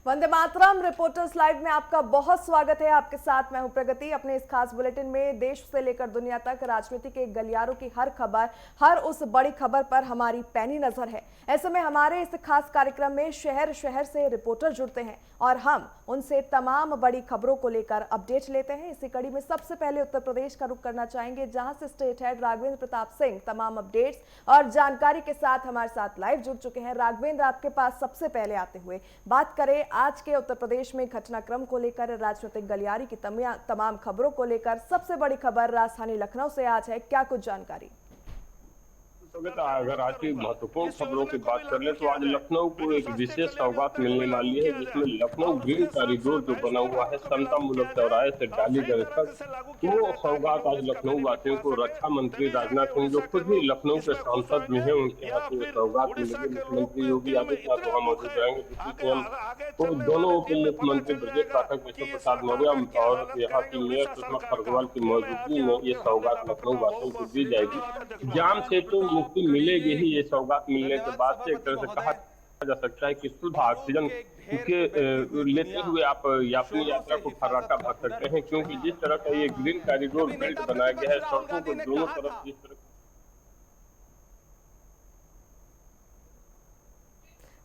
Vande Mataram reporters live में आपका बहुत स्वागत है। आपके साथ मैं हूं प्रगति। अपने इस खास बुलेटिन में देश से लेकर दुनिया तक राजनीति के गलियारों की हर खबर, हर उस बड़ी खबर पर हमारी पैनी नजर है। ऐसे में हमारे इस खास कार्यक्रम में शहर शहर से रिपोर्टर जुड़ते हैं और हम उनसे तमाम बड़ी खबरों को लेकर अपडेट लेते हैं। इसी कड़ी में सबसे पहले उत्तर प्रदेश का रुख करना चाहेंगे, जहां से स्टेट हेड राघवेंद्र प्रताप सिंह तमाम अपडेट्स और जानकारी के साथ हमारे साथ लाइव जुड़ चुके हैं। राघवेंद्र, आपके पास सबसे पहले आते हुए बात करें आज के उत्तर प्रदेश में घटनाक्रम को लेकर, राजनीतिक गलियारी की तमाम खबरों को लेकर। सबसे बड़ी खबर राजधानी लखनऊ से आज है, क्या कुछ जानकारी? अगर आज की महत्वपूर्ण खबरों की बात कर ले तो आज लखनऊ को एक विशेष सौगात मिलने वाली है, जिसमें लखनऊ ग्रीन कॉरिडोर जो बना हुआ है समता मूलक चौराहे से डालीगंज तक, वो सौगात आज लखनऊ वासियों को रक्षा मंत्री राजनाथ सिंह, जो खुद भी लखनऊ के सांसद भी हैं, उनके हाथ में सौगात मिलेगी। मुख्यमंत्री योगी आदित्यनाथ वहां मौजूद रहेंगे। डिप्टी सीएम तो दोनों उप मुख्यमंत्री ब्रजेश पाठक, विष्णु प्रसाद मौर्य और यहाँ की मेयर सुषमा खरगोवाल की मौजूदगी में ये सौगात लखनऊ वासियों को दी जाएगी। जाम से तो मुक्ति मिलेगी ही। ये सौगात मिलने के बाद से एक तरह से कहा जा सकता है कि शुद्ध ऑक्सीजन के लेते हुए आप अपनी यात्रा को फर्राटा भर सकते हैं, क्योंकि जिस तरह का ये ग्रीन कॉरिडोर बेल्ट बनाया गया है, सड़कों को दोनों तरफ जिस तरह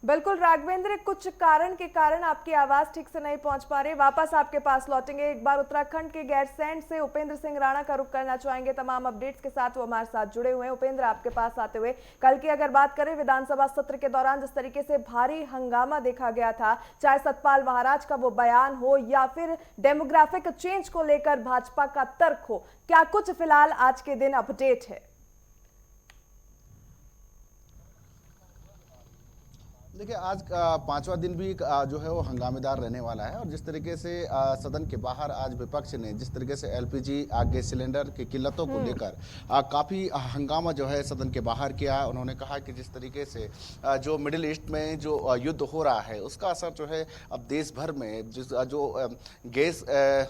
बिल्कुल राघवेंद्र, कुछ कारण के कारण आपकी आवाज ठीक से नहीं पहुंच पा रही। वापस आपके पास लौटेंगे। एक बार उत्तराखंड के गैरसैंण से उपेंद्र सिंह राणा का रुख करना चाहेंगे तमाम अपडेट्स के साथ, वो हमारे साथ जुड़े हुए हैं। उपेंद्र, आपके पास आते हुए कल की अगर बात करें, विधानसभा सत्र के दौरान जिस तरीके से भारी हंगामा देखा गया था, चाहे सतपाल महाराज का वो बयान हो या फिर डेमोग्राफिक चेंज को लेकर भाजपा का तर्क हो, क्या कुछ फिलहाल आज के दिन अपडेट है? देखिए, आज पांचवा दिन भी जो है वो हंगामेदार रहने वाला है। और जिस तरीके से सदन के बाहर आज विपक्ष ने जिस तरीके से एलपीजी गैस सिलेंडर की किल्लतों को लेकर काफ़ी हंगामा जो है सदन के बाहर किया। उन्होंने कहा कि जिस तरीके से जो मिडिल ईस्ट में जो युद्ध हो रहा है, उसका असर जो है अब देश भर में जो गैस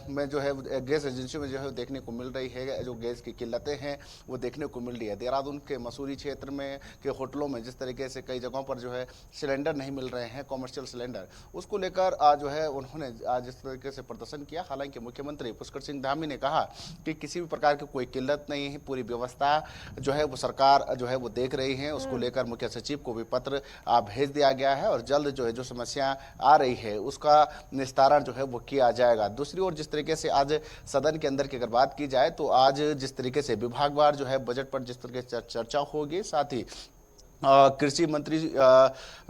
में जो है गैस एजेंसियों में जो है देखने को मिल रही है, जो गैस की किल्लतें हैं वो देखने को मिल रही है। देहरादून के मसूरी क्षेत्र में के होटलों में जिस तरीके से कई जगहों पर जो है सिलेंडर नहीं मिल रहे हैं, कॉमर्शियल सिलेंडर, उसको लेकर जो है उन्होंने आज इस तरीके से प्रदर्शन किया। हालांकि मुख्यमंत्री पुष्कर सिंह धामी ने कहा कि किसी भी प्रकार की कोई किल्लत नहीं है, पूरी व्यवस्था जो है वो सरकार जो है वो देख रही है। उसको लेकर मुख्य सचिव को भी पत्र भेज दिया गया है और जल्द जो है जो समस्या आ रही है उसका निस्तारण जो है वो किया जाएगा। दूसरी ओर जिस तरीके से आज सदन के अंदर की अगर बात की जाए तो आज जिस तरीके से विभागवार जो है बजट पर जिस तरीके से चर्चा होगी, साथ ही कृषि मंत्री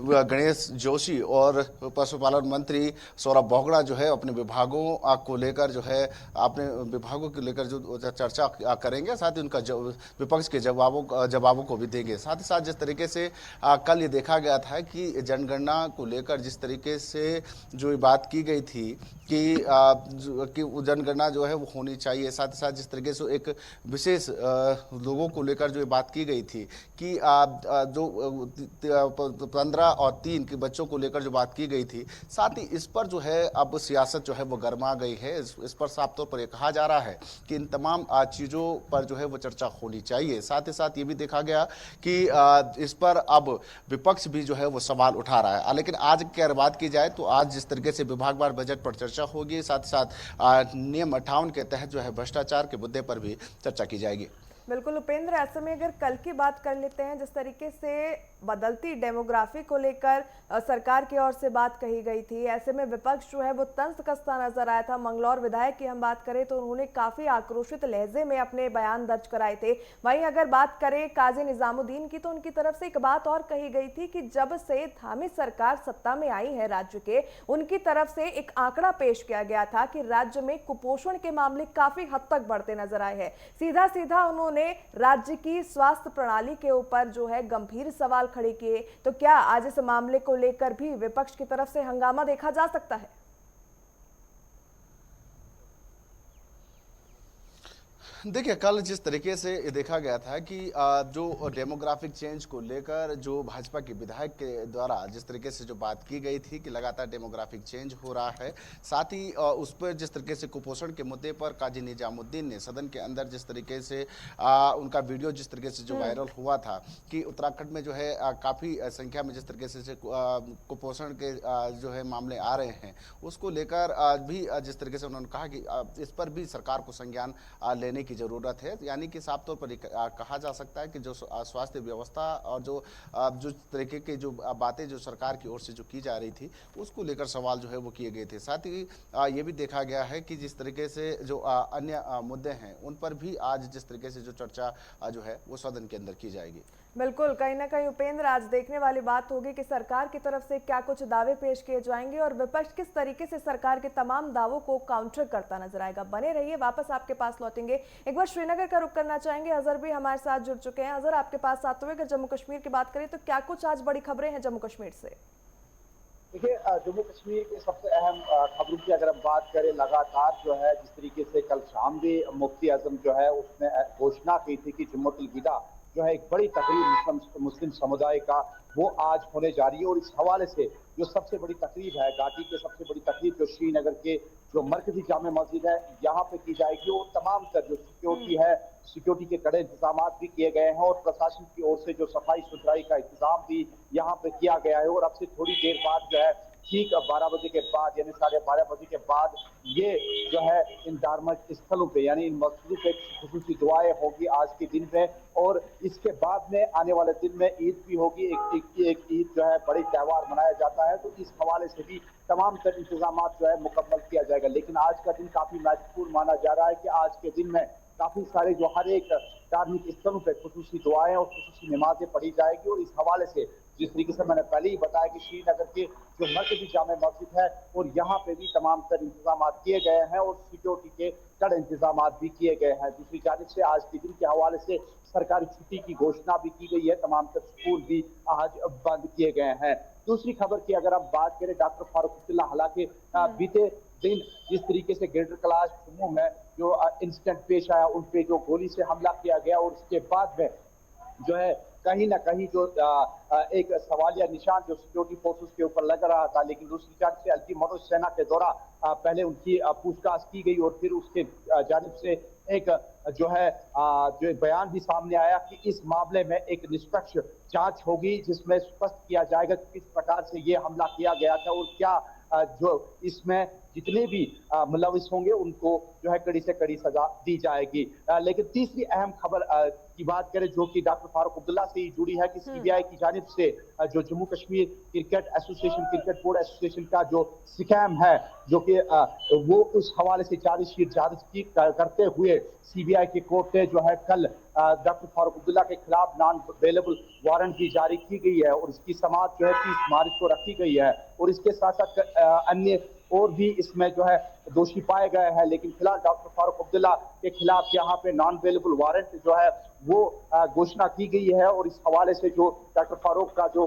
गणेश जोशी और पशुपालन मंत्री सौरभ बोगड़ा जो है अपने विभागों को लेकर जो है अपने विभागों को लेकर जो चर्चा करेंगे, साथ ही उनका विपक्ष के जवाबों को भी देंगे। साथ ही साथ जिस तरीके से कल ये देखा गया था कि जनगणना को लेकर जिस तरीके से जो बात की गई थी कि जनगणना जो है वो होनी चाहिए, साथ ही साथ जिस तरीके से एक विशेष लोगों को लेकर जो बात की गई थी कि जो 15 और 3 के बच्चों को लेकर जो बात की गई थी, साथ ही इस पर जो है अब सियासत जो है वो गर्मा गई है। इस पर साफ तौर पर यह कहा जा रहा है कि इन तमाम चीज़ों पर जो है वो चर्चा होनी चाहिए। साथ ही साथ ये भी देखा गया कि इस पर अब विपक्ष भी जो है वो सवाल उठा रहा है। लेकिन आज की अगर बात की जाए तो आज जिस तरीके से विभागवार बजट पर चर्चा होगी, साथ ही साथ नियम 58 के तहत जो है भ्रष्टाचार के मुद्दे पर भी चर्चा की जाएगी। बिल्कुल उपेंद्र, ऐसे में अगर कल की बात कर लेते हैं, जिस तरीके से बदलती डेमोग्राफी को लेकर सरकार की ओर से बात कही गई थी, ऐसे में विपक्ष जो है वो तंज कसता नजर आया था। मंगलौर विधायक की हम बात करें तो उन्होंने काफी आक्रोशित लहजे में अपने बयान दर्ज कराए थे। वहीं अगर बात करें काजी निजामुद्दीन की, तो उनकी तरफ से एक बात और कही गई थी कि जब से धामी सरकार सत्ता में आई है राज्य के, उनकी तरफ से एक आंकड़ा पेश किया गया था कि राज्य में कुपोषण के मामले काफी हद तक बढ़ते नजर आए हैं। सीधा सीधा उन्होंने राज्य की स्वास्थ्य प्रणाली के ऊपर जो है गंभीर सवाल खड़े किए। तो क्या आज इस मामले को लेकर भी विपक्ष की तरफ से हंगामा देखा जा सकता है? देखिए, कल जिस तरीके से ये देखा गया था कि जो डेमोग्राफिक चेंज को लेकर जो भाजपा के विधायक के द्वारा जिस तरीके से जो बात की गई थी कि लगातार डेमोग्राफिक चेंज हो रहा है, साथ ही उस पर जिस तरीके से कुपोषण के मुद्दे पर काजी निजामुद्दीन ने सदन के अंदर जिस तरीके से उनका वीडियो जिस तरीके से जो वायरल हुआ था कि उत्तराखंड में जो है काफ़ी संख्या में जिस तरीके से कुपोषण के जो है मामले आ रहे हैं, उसको लेकर भी जिस तरीके से उन्होंने कहा कि इस पर भी सरकार को संज्ञान लेने की जरूरत है। यानी कि साफ तौर पर कहा जा सकता है कि जो स्वास्थ्य व्यवस्था और जो तरीके की जो बातें जो सरकार की ओर से जो की जा रही थी, उसको लेकर सवाल जो है वो किए गए थे। साथ ही ये भी देखा गया है कि जिस तरीके से जो अन्य मुद्दे हैं, उन पर भी आज जिस तरीके से जो चर्चा जो है वो सदन के अंदर की जाएगी। बिल्कुल, कहीं ना कहीं उपेंद्र, आज देखने वाली बात होगी कि सरकार की तरफ से क्या कुछ दावे पेश किए जाएंगे और विपक्ष किस तरीके से सरकार के तमाम दावों को काउंटर करता नजर आएगा। बने रहिए, वापस आपके पास लौटेंगे। एक बार श्रीनगर का रुख करना चाहेंगे, अजहर भी हमारे साथ जुड़ चुके हैं। अजहर, आपके पास आते हुए अगर जम्मू कश्मीर की बात करें तो क्या कुछ आज बड़ी खबरें हैं जम्मू कश्मीर से? देखिए, जम्मू कश्मीर की सबसे अहम खबरों की अगर हम बात करें, लगातार जो है जिस तरीके से कल शाम भी मुफ्ती आजम जो है उसने घोषणा की थी कि जुम्मतुल विदा जो है एक बड़ी तकरीब मुस्लिम समुदाय का वो आज होने जा रही है। और इस हवाले से जो सबसे बड़ी तकरीब है, घाटी के सबसे बड़ी तकरीब जो श्रीनगर के जो मरकजी जामे मस्जिद है यहाँ पे की जाएगी। और तमाम तर जो सिक्योरिटी है, सिक्योरिटी के कड़े इंतजाम भी किए गए हैं और प्रशासन की ओर से जो सफाई सुथराई का इंतजाम भी यहाँ पे किया गया है। और अब से थोड़ी देर बाद जो है ठीक 12 बजे के बाद यानी 12:30 बजे के बाद ये जो है इन धार्मिक स्थलों पे यानी इन मस्जिदों पे खुसूसी दुआएं होगी आज के दिन में। और इसके बाद में आने वाले दिन में ईद भी होगी। एक ईद जो है बड़ी त्योहार मनाया जाता है, तो इस हवाले से भी तमाम तर इंतजाम जो है मुकम्मल किया जाएगा। लेकिन आज का दिन काफी महत्वपूर्ण माना जा रहा है कि आज के दिन में काफी सारे जो हर एक धार्मिक स्थलों पे खुसूसी दुआएं और खुसूसी नमाजें पढ़ी जाएगी। और इस हवाले से जिस तरीके से मैंने पहले ही बताया कि श्रीनगर के जो मरकजी जामे मस्जिद है और यहाँ पे भी तमाम तर इंतजाम किए गए हैं और सिक्योरिटी के कड़े इंतजाम भी किए गए हैं। दूसरी जानिब से आज के दिन के हवाले से सरकारी छुट्टी की घोषणा भी की गई है, तमाम तर स्कूल भी आज बंद किए गए हैं। दूसरी खबर की अगर हम बात करें, डॉक्टर फारूक अब्दुल्ला, हालांकि बीते दिन जिस तरीके से ग्रेटर कैलाश जम्मू में जो इंसिडेंट पेश आया, उन पे जो गोली से हमला किया गया और उसके बाद में जो है कहीं ना कहीं जो एक सवालिया निशान जो सिक्योरिटी फोर्सेस के ऊपर लग रहा था, लेकिन दूसरी जानिब से अल्टी मोटर सेना के द्वारा पहले उनकी पूछताछ की गई और फिर उसके जानिब से एक जो है जो एक बयान भी सामने आया कि इस मामले में एक निष्पक्ष जांच होगी जिसमें स्पष्ट किया जाएगा कि किस प्रकार से ये हमला किया गया था और क्या जो इसमें जितने भी मुलविस होंगे उनको जो है कड़ी से कड़ी सजा दी जाएगी। लेकिन तीसरी अहम खबर की बात करें जो कि डॉक्टर फारूक अब्दुल्ला से ही जुड़ी है कि सीबीआई की जानिब से जो Jammu Kashmir cricket association, cricket board association का जो स्कैम है, जो कि वो उस हवाले से चार्जशीट करते हुए सीबीआई की कोर्ट ने जो है कल डॉक्टर फारूक अब्दुल्ला के खिलाफ नॉन अवेलेबल वारंट भी जारी की गई है और इसकी समाअत जो है 30 मार्च को रखी गई है। और इसके साथ साथ अन्य और भी इसमें जो है दोषी पाए गए हैं, लेकिन फिलहाल डॉक्टर फारूक अब्दुल्ला के खिलाफ यहाँ पे नॉन अवेलेबल वारंट जो है वो घोषणा की गई है। और इस हवाले से जो डॉक्टर फारूक का जो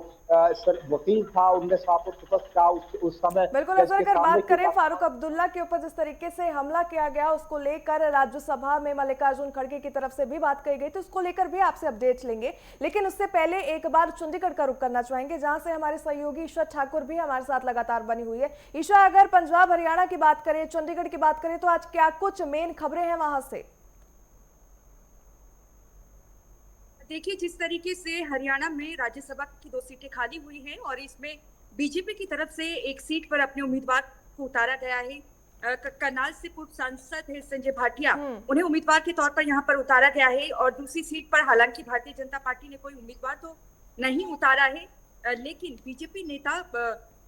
वकील था उनने साफ और स्पष्ट कहा उस समय बिल्कुल। अगर बात करें फारूक अब्दुल्ला के ऊपर जिस तरीके से हमला किया गया उसको लेकर राज्यसभा में मल्लिकार्जुन खड़गे की तरफ से भी बात कही गई, तो उसको लेकर भी आपसे अपडेट लेंगे। लेकिन उससे पहले एक बार चंडीगढ़ का रुख करना चाहेंगे जहां से हमारे सहयोगी ईशा ठाकुर भी हमारे साथ लगातार बनी हुई है। ईशा, अगर पंजाब हरियाणा की बात करें, चंडीगढ़ की बात करें, तो आज क्या कुछ मेन खबरें हैं वहां से? देखिए, जिस तरीके से हरियाणा में राज्यसभा की 2 सीटें खाली हुई हैं और इसमें बीजेपी की तरफ से एक सीट पर अपने उम्मीदवार को उतारा गया है। करनाल से पूर्व सांसद है संजय भाटिया, उन्हें उम्मीदवार के तौर पर यहाँ पर उतारा गया है। और दूसरी सीट पर हालांकि भारतीय जनता पार्टी ने कोई उम्मीदवार तो नहीं उतारा है, लेकिन बीजेपी नेता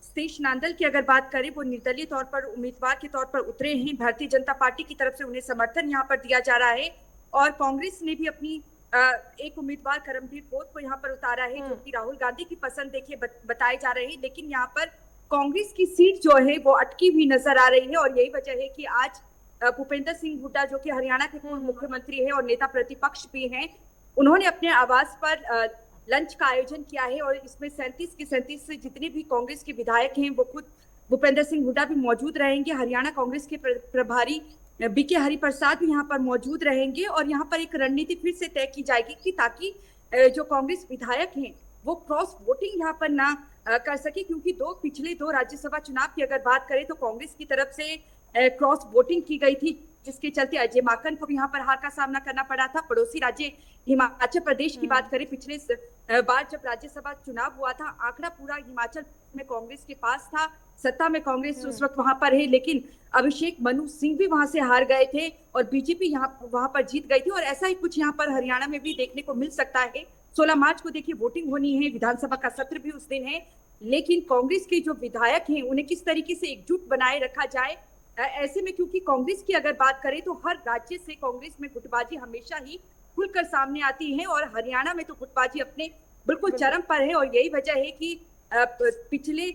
सतीश नांदल की अगर बात करें, वो निर्दलीय तौर पर उम्मीदवार के तौर पर उतरे हैं। भारतीय जनता पार्टी की तरफ से उन्हें समर्थन यहाँ पर दिया जा रहा है। और कांग्रेस ने भी अपनी एक उम्मीदवार करमबीर बोध को यहाँ पर उतारा है, जो कि राहुल गांधी की पसंद देखिए बताए जा रहे हैं। लेकिन यहाँ पर कांग्रेस की सीट जो है वो अटकी हुई नजर आ रही है और यही वजह है कि आज भूपेंद्र सिंह हुड्डा, जो कि हरियाणा के पूर्व मुख्यमंत्री है और नेता प्रतिपक्ष भी हैं, उन्होंने अपने आवास पर लंच का आयोजन किया है। और इसमें 37 के 37 से जितने भी कांग्रेस के विधायक हैं वो खुद भूपेंद्र सिंह हुड्डा भी मौजूद रहेंगे। हरियाणा कांग्रेस के प्रभारी बीके हरिप्रसाद भी यहाँ पर मौजूद रहेंगे और यहाँ पर एक रणनीति फिर से तय की जाएगी कि ताकि जो कांग्रेस विधायक हैं वो क्रॉस वोटिंग यहाँ पर ना कर सके, क्योंकि पिछले दो राज्यसभा चुनाव की अगर बात करें तो कांग्रेस की तरफ से क्रॉस वोटिंग की गई थी, जिसके चलते अजय माकन को भी यहाँ पर हार का सामना करना पड़ा था। पड़ोसी राज्य हिमाचल प्रदेश की बात करें, पिछले बार जब राज्यसभा चुनाव हुआ था आंकड़ा पूरा हिमाचल में कांग्रेस के पास था, सत्ता में कांग्रेस उस वक्त वहां पर है, लेकिन अभिषेक मनु सिंह भी वहां से हार गए थे और बीजेपी वहां पर जीत गई थी। और ऐसा ही कुछ यहाँ पर हरियाणा में भी देखने को मिल सकता है। 16 मार्च को देखिए वोटिंग होनी है, विधानसभा का सत्र भी उस दिन है, लेकिन कांग्रेस के जो विधायक हैं उन्हें किस तरीके से एकजुट बनाए रखा जाए, ऐसे में क्योंकि कांग्रेस की अगर बात करें तो हर राज्य से कांग्रेस में गुटबाजी हमेशा ही खुलकर सामने आती है और हरियाणा में तो गुटबाजी अपने बिल्कुल चरम पर है। और यही वजह है कि पिछले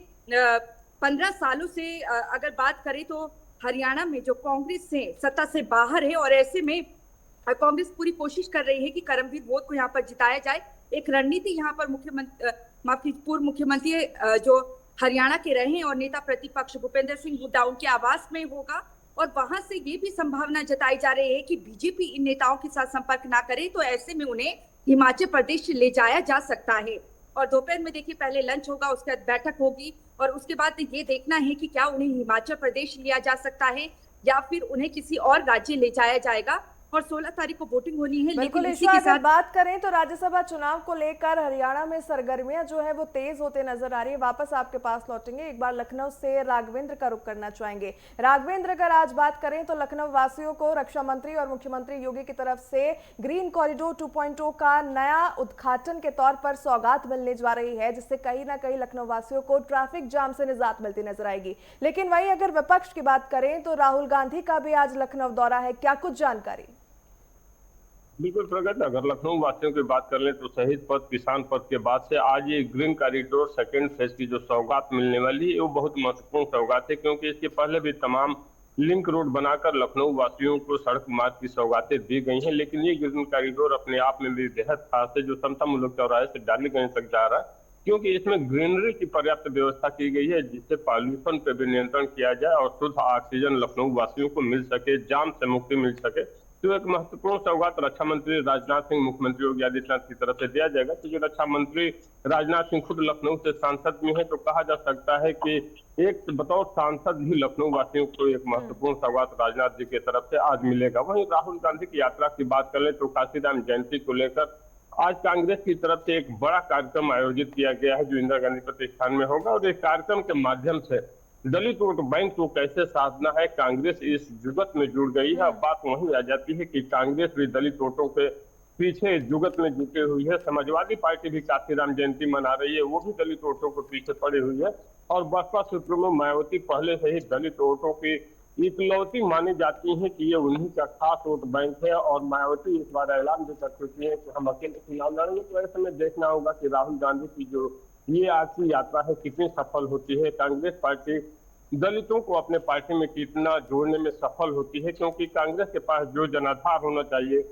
15 सालों से अगर बात करें तो हरियाणा में जो कांग्रेस है सत्ता से बाहर है और ऐसे में कांग्रेस पूरी कोशिश कर रही है कि करमवीर बोध को यहाँ पर जिताया जाए। एक रणनीति यहाँ पर पूर्व मुख्यमंत्री जो हरियाणा के रहे हैं और नेता प्रतिपक्ष भूपेंद्र सिंह हुड्डा उनके आवास में होगा और वहां से ये भी संभावना जताई जा रही है कि बीजेपी इन नेताओं के साथ संपर्क ना करे तो ऐसे में उन्हें हिमाचल प्रदेश ले जाया जा सकता है। और दोपहर में देखिए पहले लंच होगा, उसके बाद बैठक होगी और उसके बाद ये देखना है कि क्या उन्हें हिमाचल प्रदेश लिया जा सकता है या फिर उन्हें किसी और राज्य ले जाया जाएगा। और 16 तारीख को वोटिंग होनी है। बिल्कुल, लेकिन इसी के साथ बात करें तो राज्यसभा चुनाव को लेकर हरियाणा में सरगर्मियां जो है वो तेज होते नजर आ रही है। वापस आपके पास लौटेंगे, एक बार लखनऊ से राघवेंद्र का रुख करना चाहेंगे। राघवेंद्र, अगर आज बात करें तो लखनऊ वासियों को रक्षा मंत्री और मुख्यमंत्री योगी की तरफ से ग्रीन कॉरिडोर 2.0 का नया उद्घाटन के तौर पर सौगात मिलने जा रही है, जिससे कहीं ना कहीं लखनऊ वासियों को ट्रैफिक जाम से निजात मिलती नजर आएगी। लेकिन वहीं अगर विपक्ष की बात करें तो राहुल गांधी का भी आज लखनऊ दौरा है, क्या कुछ जानकारी? बिल्कुल प्रगत, अगर लखनऊ वासियों की बात कर लें तो शहीद पथ, किसान पथ के बाद से आज ये ग्रीन कॉरिडोर सेकंड फेज की जो सौगात मिलने वाली है वो बहुत महत्वपूर्ण सौगात है, क्योंकि इसके पहले भी तमाम लिंक रोड बनाकर लखनऊ वासियों को सड़क मार्ग की सौगातें दी गई हैं, लेकिन ये ग्रीन कॉरिडोर अपने आप में भी बेहद खास है, जो समतामुलक चौराहे से डालीगंज तक जा रहा है, क्योंकि इसमें ग्रीनरी की पर्याप्त व्यवस्था की गई है, जिससे पॉल्यूशन पर भी नियंत्रण किया जाए और शुद्ध ऑक्सीजन लखनऊ वासियों को मिल सके, जाम से मुक्ति मिल सके। तो एक महत्वपूर्ण सौगात रक्षा मंत्री राजनाथ सिंह, मुख्यमंत्री योगी आदित्यनाथ की तरफ से दिया जाएगा। तो जो रक्षा मंत्री राजनाथ सिंह खुद लखनऊ से सांसद में है, तो कहा जा सकता है कि एक बतौर सांसद भी लखनऊ वासियों को एक महत्वपूर्ण सौगात राजनाथ जी की तरफ से आज मिलेगा। वहीं राहुल गांधी की यात्रा की बात कर ले तो काशीराम जयंती को लेकर आज कांग्रेस की तरफ से एक बड़ा कार्यक्रम आयोजित किया गया है, जो इंदिरा गांधी प्रतिष्ठान में होगा और इस कार्यक्रम के माध्यम से दलित वोट बैंक को कैसे साधना है, कांग्रेस इस जुगत में जुड़ गई है। अब बात वहीं आ जाती है कि कांग्रेस भी दलित वोटों के पीछे जुगत में जुटी हुई है। समाजवादी पार्टी भी काशीराम जयंती मना रही है, वो भी दलित वोटों को पीछे पड़ी हुई है और बसपा सुप्रीमो मायावती पहले से ही दलित वोटों की इकलौती मानी जाती है कि ये उन्हीं का खास वोट बैंक है और मायावती इस बार ऐलान भी कर चुकी है कि हम अकेले चुनाव लड़ेंगे। तो ऐसे में देखना होगा कि राहुल गांधी की जो ये आज की यात्रा है कितनी सफल होती है, कांग्रेस पार्टी दलितों को अपने पार्टी में कितना जोड़ने में सफल होती है, क्योंकि कांग्रेस के पास जो जनाधार होना चाहिए,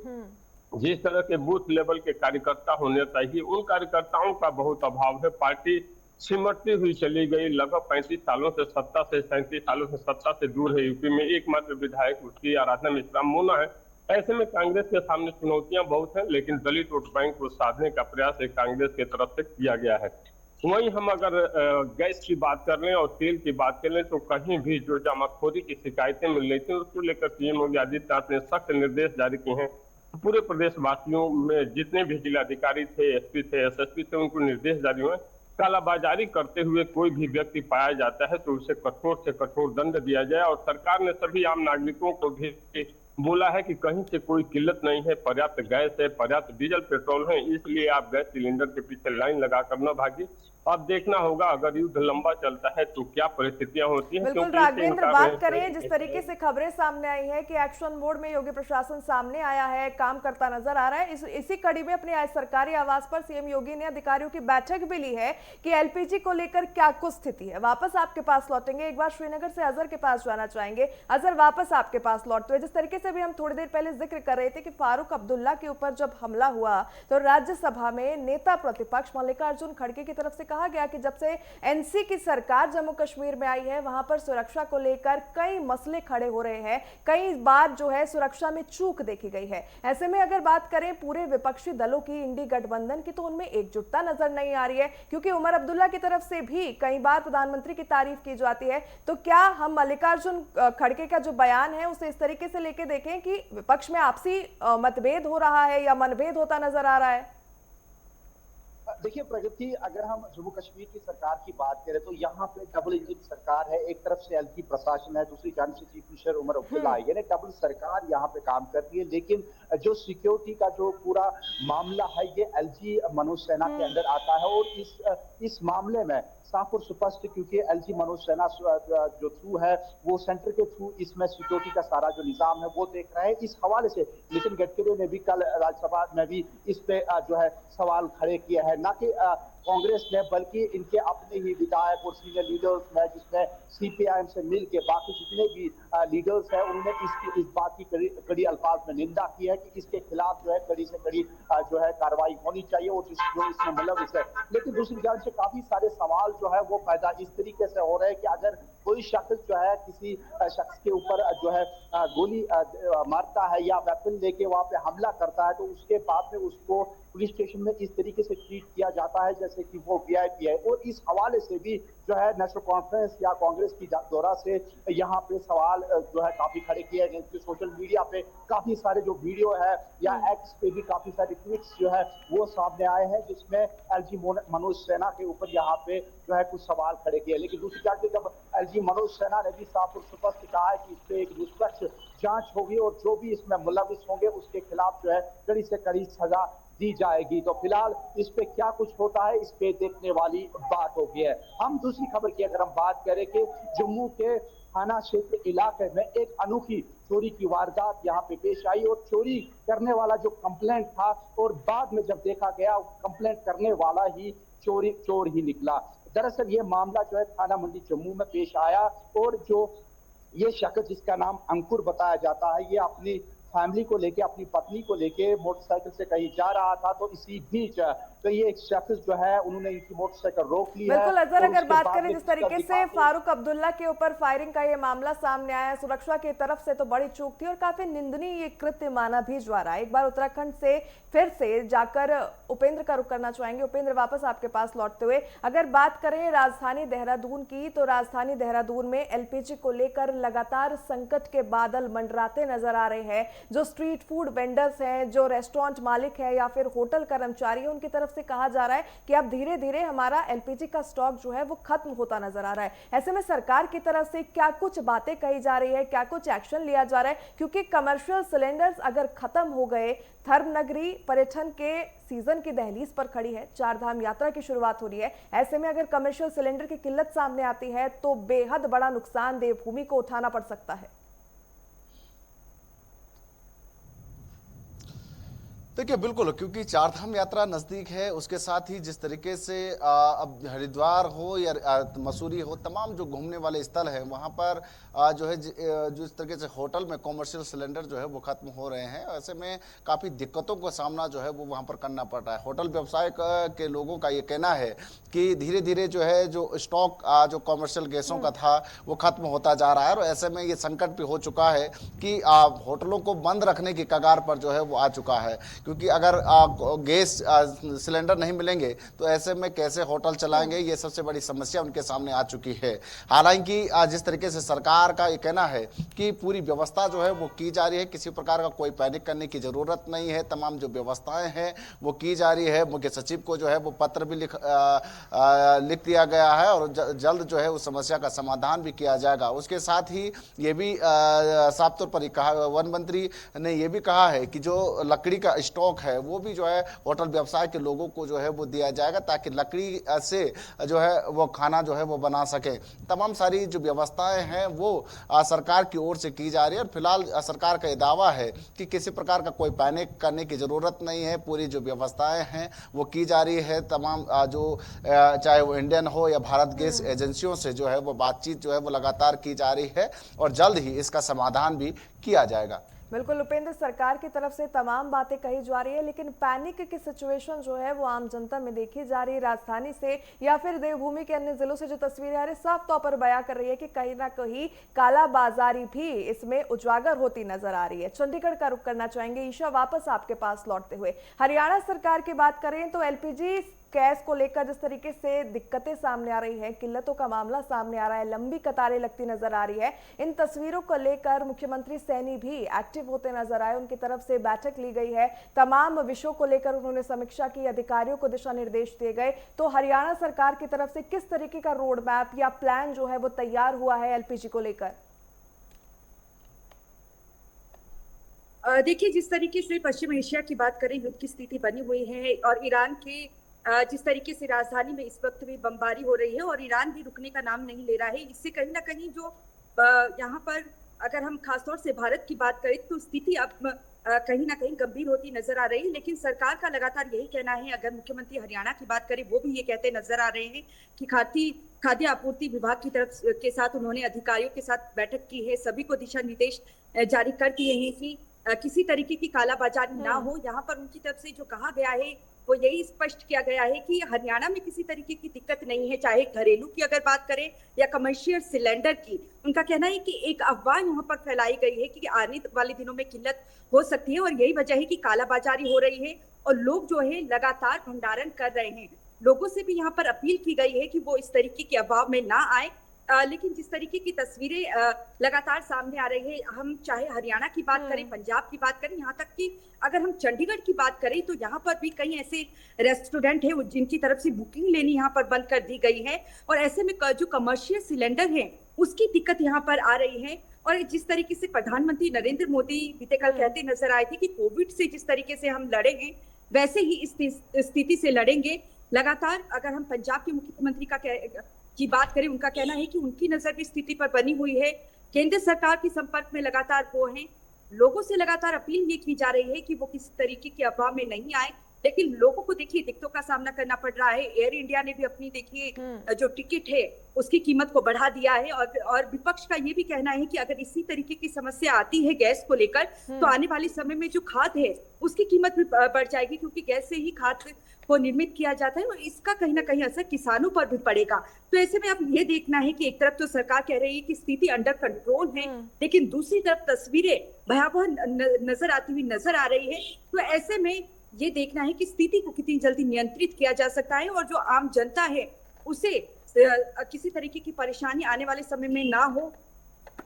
जिस तरह के बूथ लेवल के कार्यकर्ता होने चाहिए, उन कार्यकर्ताओं का बहुत अभाव है। पार्टी सिमटती हुई चली गई, लगभग 35 सालों से सत्ता से 37 सालों से सत्ता से दूर है। यूपी में एकमात्र विधायक उसकी आराधना मिश्रा मोना है। ऐसे में कांग्रेस के सामने चुनौतियां बहुत हैं, लेकिन दलित वोट बैंक को साधने का प्रयास एक कांग्रेस की तरफ से किया गया है। वहीं हम अगर गैस की बात कर लें और तेल की बात कर लें तो कहीं भी जो जमाखोरी की शिकायतें मिल रही थी उसको लेकर सीएम योगी आदित्यनाथ ने सख्त निर्देश जारी किए हैं। पूरे प्रदेश वासियों में जितने भी जिलाधिकारी थे, एसपी थे, एसएसपी थे, उनको निर्देश जारी हुए। कालाबाजारी करते हुए कोई भी व्यक्ति पाया जाता है तो उसे कठोर से कठोर दंड दिया जाए और सरकार ने सभी आम नागरिकों को भी बोला है कि कहीं से कोई किल्लत नहीं है, पर्याप्त गैस है, पर्याप्त डीजल पेट्रोल है, इसलिए आप गैस सिलेंडर के पीछे लाइन लगाकर न भागिए। अब देखना होगा अगर युद्ध लंबा चलता है तो क्या परिस्थितियां होती हैं। बिल्कुल राघवेंद्र, बात करें जिस तरीके से खबरें सामने आई है कि एक्शन मोड में योगी प्रशासन सामने आया है, काम करता नजर आ रहा है। इसी कड़ी में अपने आज सरकारी आवास पर सीएम योगी ने अधिकारियों की बैठक भी ली है कि एलपीजी को लेकर क्या कुछ स्थिति है। वापस आपके पास लौटेंगे, एक बार श्रीनगर से अजहर के पास जाना चाहेंगे। अजहर, वापस आपके पास लौटते हुए जिस तरीके से से भी हम थोड़ी देर पहले जिक्र कर रहे थे कि फारूक अब्दुल्ला के ऊपर जब हमला हुआ तो राज्यसभा में नेता प्रतिपक्ष मल्लिकार्जुन खड़गे की तरफ से कहा गया कि जब से एनसी की सरकार जम्मू कश्मीर में आई है वहां पर सुरक्षा को लेकर कई मसले खड़े हो रहे हैं, कई बार जो है सुरक्षा में चूक देखी गई है। ऐसे में अगर बात करें पूरे विपक्षी दलों की, इंडी गठबंधन की, तो उनमें एकजुटता नजर नहीं आ रही है, क्योंकि उमर अब्दुल्ला की तरफ से भी कई बार प्रधानमंत्री की तारीफ की जाती है। तो क्या हम मल्लिकार्जुन खड़गे का जो बयान है उसे इस तरीके से लेके देखें कि विपक्ष में आपसी मतभेद हो रहा है या मनभेद होता नजर आ रहा है? देखिए प्रगति, अगर हम जम्मू कश्मीर की सरकार की बात करें तो यहाँ पे डबल इंजन सरकार है। एक तरफ से एलजी प्रशासन है, दूसरी जानिब से चीफ मिनिस्टर उमर अब्दुल्ला है, यानी डबल सरकार यहाँ पे काम कर रही है। लेकिन जो सिक्योरिटी का जो पूरा मामला है ये एलजी मनोज सिन्हा के अंदर आता है और इस मामले में साफ और स्पष्ट, क्योंकि एलजी मनोज सिन्हा जो थ्रू है वो सेंटर के थ्रू इसमें सिक्योरिटी का सारा जो निजाम है वो देख रहा है। इस हवाले से नितिन गडकरी ने भी कल राज्यसभा में भी इस पे जो है सवाल खड़े किए हैं, ना कि कांग्रेस ने बल्कि इनके अपने ही विधायक और सीनियर लीडर्स में, जिसमें सीपीआईएम से मिल के बाकी जितने भी लीडर्स हैं उन्होंने इस बात की कड़ी अल्फाज में निंदा की है कि इसके खिलाफ जो है कड़ी से कड़ी जो है कार्रवाई होनी चाहिए और जो इसमें मुलविस है। लेकिन दूसरी जान से काफी सारे सवाल जो है वो पैदा इस तरीके से हो रहे हैं कि अगर कोई शख्स जो है किसी शख्स के ऊपर जो है गोली मारता है या वेपन लेके वहां पे हमला करता है तो उसके बाद में उसको पुलिस स्टेशन में इस तरीके से ट्रीट किया जाता है जैसे कि वो वीआईपी है। और इस हवाले से भी जो है नेशनल कॉन्फ्रेंस या कांग्रेस की दौरा से यहाँ पे सवाल जो है काफी खड़े किए गए। सोशल मीडिया पे काफी सारे जो वीडियो है या एक्स पे भी काफी सारे ट्वीट्स जो है वो सामने आए हैं जिसमें एलजी मनोज सिन्हा के ऊपर यहाँ पे जो है कुछ सवाल खड़े किए। लेकिन दूसरी तरफ जब एलजी मनोज सिन्हा ने भी साफ और स्पष्ट कहा है कि इस पे एक निष्पक्ष जांच होगी और जो भी इसमें मुलविस होंगे उसके खिलाफ जो है कड़ी से कड़ी सजा दी जाएगी। तो फिलहाल इस पे क्या कुछ होता है इस पे देखने वाली बात होगी है। हम दूसरी खबर की अगर हम बात करें कि जम्मू के थाना क्षेत्र इलाके में एक अनोखी चोरी की वारदात यहाँ पे पेश आई और चोरी करने वाला जो कंप्लेंट था और बाद में जब देखा गया कंप्लेंट करने वाला ही चोर ही निकला। दरअसल ये मामला जो है थाना मंडी जम्मू में पेश आया और जो ये शख्स जिसका नाम अंकुर बताया जाता है ये अपनी फैमिली को लेके, अपनी पत्नी को लेके मोटरसाइकिल से कहीं जा रहा था। तो इसी बीच तो ये एक शख्स जो है उन्होंने इनकी मोटरसाइकिल रोक ली है। बिल्कुल अजहर, अगर बात करें जिस तरीके से फारूक अब्दुल्ला के ऊपर फायरिंग का ये मामला सामने आया, सुरक्षा की तरफ से तो बड़ी चूक थी और काफी निंदनीय ये कृत्य माना भी जा रहा है। एक बार उत्तराखंड से फिर से जाकर उपेंद्र का रुख करना चाहेंगे। उपेंद्र, वापस आपके पास लौटते हुए अगर बात करें राजधानी देहरादून की, तो राजधानी देहरादून में एलपीजी को लेकर लगातार संकट के बादल मंडराते नजर आ रहे हैं। जो स्ट्रीट फूड वेंडर्स हैं, जो रेस्टोरेंट मालिक है या फिर होटल कर्मचारी है, उनकी तरफ से कहा जा रहा है कि अब धीरे धीरे हमारा एलपीजी का स्टॉक जो है वो खत्म होता नजर आ रहा है। ऐसे में सरकार की तरफ से क्या कुछ बातें कही जा रही है, क्या कुछ एक्शन लिया जा रहा है? क्योंकि कमर्शियल सिलेंडर्स अगर खत्म हो गए, धर्म नगरी पर्यटन के सीजन की दहलीज पर खड़ी है, चार धाम यात्रा की शुरुआत हो रही है, ऐसे में अगर कमर्शियल सिलेंडर की किल्लत सामने आती है तो बेहद बड़ा नुकसान देवभूमि को उठाना पड़ सकता है। देखिए बिल्कुल, क्योंकि चारधाम यात्रा नज़दीक है, उसके साथ ही जिस तरीके से अब हरिद्वार हो या मसूरी हो, तमाम जो घूमने वाले स्थल हैं वहाँ पर जो है जिस तरीके से होटल में कॉमर्शियल सिलेंडर जो है वो ख़त्म हो रहे हैं। ऐसे में काफ़ी दिक्कतों का सामना जो है वो वहाँ पर करना पड़ रहा है। होटल व्यवसाय के लोगों का ये कहना है कि धीरे धीरे जो है जो स्टॉक जो कॉमर्शियल गैसों का था वो ख़त्म होता जा रहा है और ऐसे में ये संकट भी हो चुका है कि होटलों को बंद रखने की कगार पर जो है वो आ चुका है। क्योंकि अगर गैस सिलेंडर नहीं मिलेंगे तो ऐसे में कैसे होटल चलाएंगे, ये सबसे बड़ी समस्या उनके सामने आ चुकी है। हालांकि जिस तरीके से सरकार का ये कहना है कि पूरी व्यवस्था जो है वो की जा रही है, किसी प्रकार का कोई पैनिक करने की ज़रूरत नहीं है, तमाम जो व्यवस्थाएं हैं वो की जा रही है। मुख्य सचिव को जो है वो पत्र भी लिख दिया गया है और जल्द जो है उस समस्या का समाधान भी किया जाएगा। उसके साथ ही ये भी साफ तौर पर कहा, वन मंत्री ने ये भी कहा है कि जो लकड़ी का स्टॉक है वो भी जो है होटल व्यवसाय के लोगों को जो है वो दिया जाएगा ताकि लकड़ी से जो है वो खाना जो है वो बना सके। तमाम सारी जो व्यवस्थाएं हैं वो सरकार की ओर से की जा रही है और फिलहाल सरकार का ये दावा है कि किसी प्रकार का कोई पैनिक करने की ज़रूरत नहीं है। पूरी जो व्यवस्थाएं हैं वो की जा रही है। तमाम जो चाहे वो इंडियन हो या भारत गैस एजेंसियों से जो है वो बातचीत जो है वो लगातार की जा रही है और जल्द ही इसका समाधान भी किया जाएगा। बिल्कुल उपेंद्र, सरकार की तरफ से तमाम बातें कही जा रही है, लेकिन पैनिक की सिचुएशन जो है वो आम जनता में देखी जा रही है। राजधानी से या फिर देवभूमि के अन्य जिलों से जो तस्वीरें आ रही है साफ तौर पर बयां कर रही है कि कहीं ना कहीं कालाबाजारी भी इसमें उजागर होती नजर आ रही है। चंडीगढ़ का रुख करना चाहेंगे ईशा, वापस आपके पास लौटते हुए हरियाणा सरकार की बात करें तो एलपीजी गैस को लेकर जिस तरीके से दिक्कतें सामने आ रही हैं, किल्लतों का मामला सामने आ रहा है, लंबी कतारें लगती नजर आ रही है। इन तस्वीरों को लेकर मुख्यमंत्री सैनी भी एक्टिव होते नजर आए, उनकी तरफ से बैठक ली गई है, तमाम विषयों को लेकर उन्होंने समीक्षा की, अधिकारियों को दिशा निर्देश दिए गए। तो हरियाणा सरकार की तरफ से किस तरीके का रोड मैप या प्लान जो है वो तैयार हुआ है एलपीजी को लेकर? देखिए, जिस तरीके से पश्चिम एशिया की बात करें, युद्ध की स्थिति बनी हुई है और ईरान के जिस तरीके से राजधानी में इस वक्त भी बमबारी हो रही है और ईरान भी रुकने का नाम नहीं ले रहा है, इससे कहीं ना कहीं जो यहाँ पर अगर हम खासतौर से भारत की बात करें तो स्थिति अब कहीं ना कहीं गंभीर होती नजर आ रही है। लेकिन सरकार का लगातार यही कहना है, अगर मुख्यमंत्री हरियाणा की बात करें वो भी ये कहते नजर आ रहे हैं कि खाद्य आपूर्ति विभाग की तरफ के साथ उन्होंने अधिकारियों के साथ बैठक की है, सभी को दिशा निर्देश जारी कर दिए हैं कि किसी तरीके की कालाबाजारी ना हो। यहाँ पर उनकी तरफ से जो कहा गया है वो यही स्पष्ट किया गया है कि हरियाणा में किसी तरीके की दिक्कत नहीं है, चाहे घरेलू की अगर बात करें या कमर्शियल सिलेंडर की। उनका कहना है कि एक अफवाह यहाँ पर फैलाई गई है कि आने वाले दिनों में किल्लत हो सकती है और यही वजह है कि कालाबाजारी हो रही है और लोग जो है लगातार भंडारण कर रहे हैं। लोगों से भी यहाँ पर अपील की गई है कि वो इस तरीके के अभाव में ना आए। लेकिन जिस तरीके की तस्वीरें लगातार सामने आ रही है, हम चाहे हरियाणा की बात करें, पंजाब की बात करें, यहाँ तक कि अगर हम चंडीगढ़ की बात करें तो यहाँ पर भी कई ऐसे रेस्टोरेंट है जिनकी तरफ से बुकिंग लेनी यहाँ पर बंद कर दी गई है और ऐसे में जो कमर्शियल सिलेंडर है उसकी दिक्कत यहाँ पर आ रही है। और जिस तरीके से प्रधानमंत्री नरेंद्र मोदी बीते कल कहते नजर आए थे कि कोविड से जिस तरीके से हम लड़े हैं वैसे ही इस स्थिति से लड़ेंगे। लगातार अगर हम पंजाब के मुख्यमंत्री की बात करें, उनका कहना है कि उनकी नजर भी स्थिति पर बनी हुई है, केंद्र सरकार के संपर्क में लगातार वो हैं। लोगों से लगातार अपील ये की जा रही है कि वो किसी तरीके के अफवाह में नहीं आए, लेकिन लोगों को देखिए दिक्कतों का सामना करना पड़ रहा है। एयर इंडिया ने भी अपनी देखिए जो टिकट है उसकी कीमत को बढ़ा दिया है और विपक्ष का ये भी कहना है कि अगर इसी तरीके की समस्या आती है गैस को लेकर तो आने वाले समय में जो खाद है उसकी कीमत भी बढ़ जाएगी, क्योंकि गैस से ही खाद को निर्मित किया जाता है और इसका कहीं ना कहीं असर किसानों पर भी पड़ेगा। तो ऐसे में अब ये देखना है कि एक तरफ तो सरकार कह रही है कि स्थिति अंडर कंट्रोल है, लेकिन दूसरी तरफ तस्वीरें भयावह नजर आती हुई नजर आ रही है। तो ऐसे में ये देखना है कि स्थिति को कितनी जल्दी नियंत्रित किया जा सकता है और जो आम जनता है उसे किसी तरीके की परेशानी आने वाले समय में ना हो,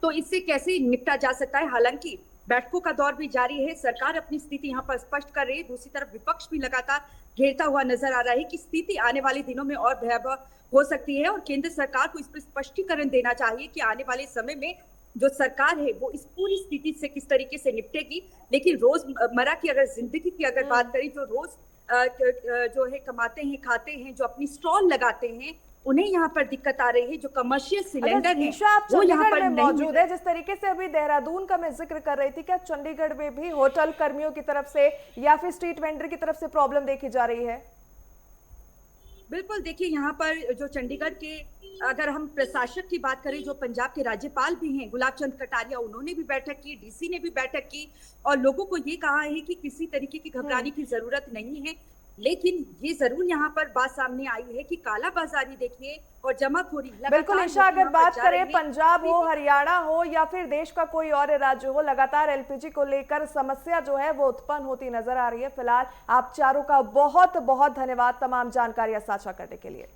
तो इससे कैसे निपटा जा सकता है। हालांकि बैठकों का दौर भी जारी है, सरकार अपनी स्थिति यहाँ पर स्पष्ट कर रही है, दूसरी तरफ विपक्ष भी लगातार घेरता हुआ नजर आ रहा है कि स्थिति आने वाले दिनों में और भयावह हो सकती है और केंद्र सरकार को इस पर स्पष्टीकरण देना चाहिए कि आने वाले समय में जो सरकार है वो इस पूरी स्थिति से किस तरीके से निपटेगी। लेकिन रोजमर्रा की अगर जिंदगी की अगर बात करें, जो रोज जो है कमाते हैं, खाते हैं, जो अपनी स्टॉल लगाते हैं, उन्हें यहाँ पर दिक्कत आ रही है। जो कमर्शियल सिलेंडर है वो यहाँ पर मौजूद है। जिस तरीके से अभी देहरादून का मैं जिक्र कर रही थी, क्या चंडीगढ़ में भी होटल कर्मियों की तरफ से या फिर स्ट्रीट वेंडर की तरफ से प्रॉब्लम देखी जा रही है? बिल्कुल, देखिए यहाँ पर जो चंडीगढ़ के अगर हम प्रशासक की बात करें, जो पंजाब के राज्यपाल भी हैं गुलाब चंद कटारिया, उन्होंने भी बैठक की, डीसी ने भी बैठक की और लोगों को ये कहा है कि किसी तरीके की घबराने की जरूरत नहीं है। लेकिन ये जरूर यहाँ पर बात सामने आई है कि कालाबाजारी देखिए और जमाखोरी। बिल्कुल ईशा, अगर बात करें पंजाब हो, हरियाणा हो या फिर देश का कोई और राज्य हो, लगातार एलपीजी को लेकर समस्या जो है वो उत्पन्न होती नजर आ रही है। फिलहाल आप चारों का बहुत बहुत धन्यवाद तमाम जानकारियां साझा करने के लिए।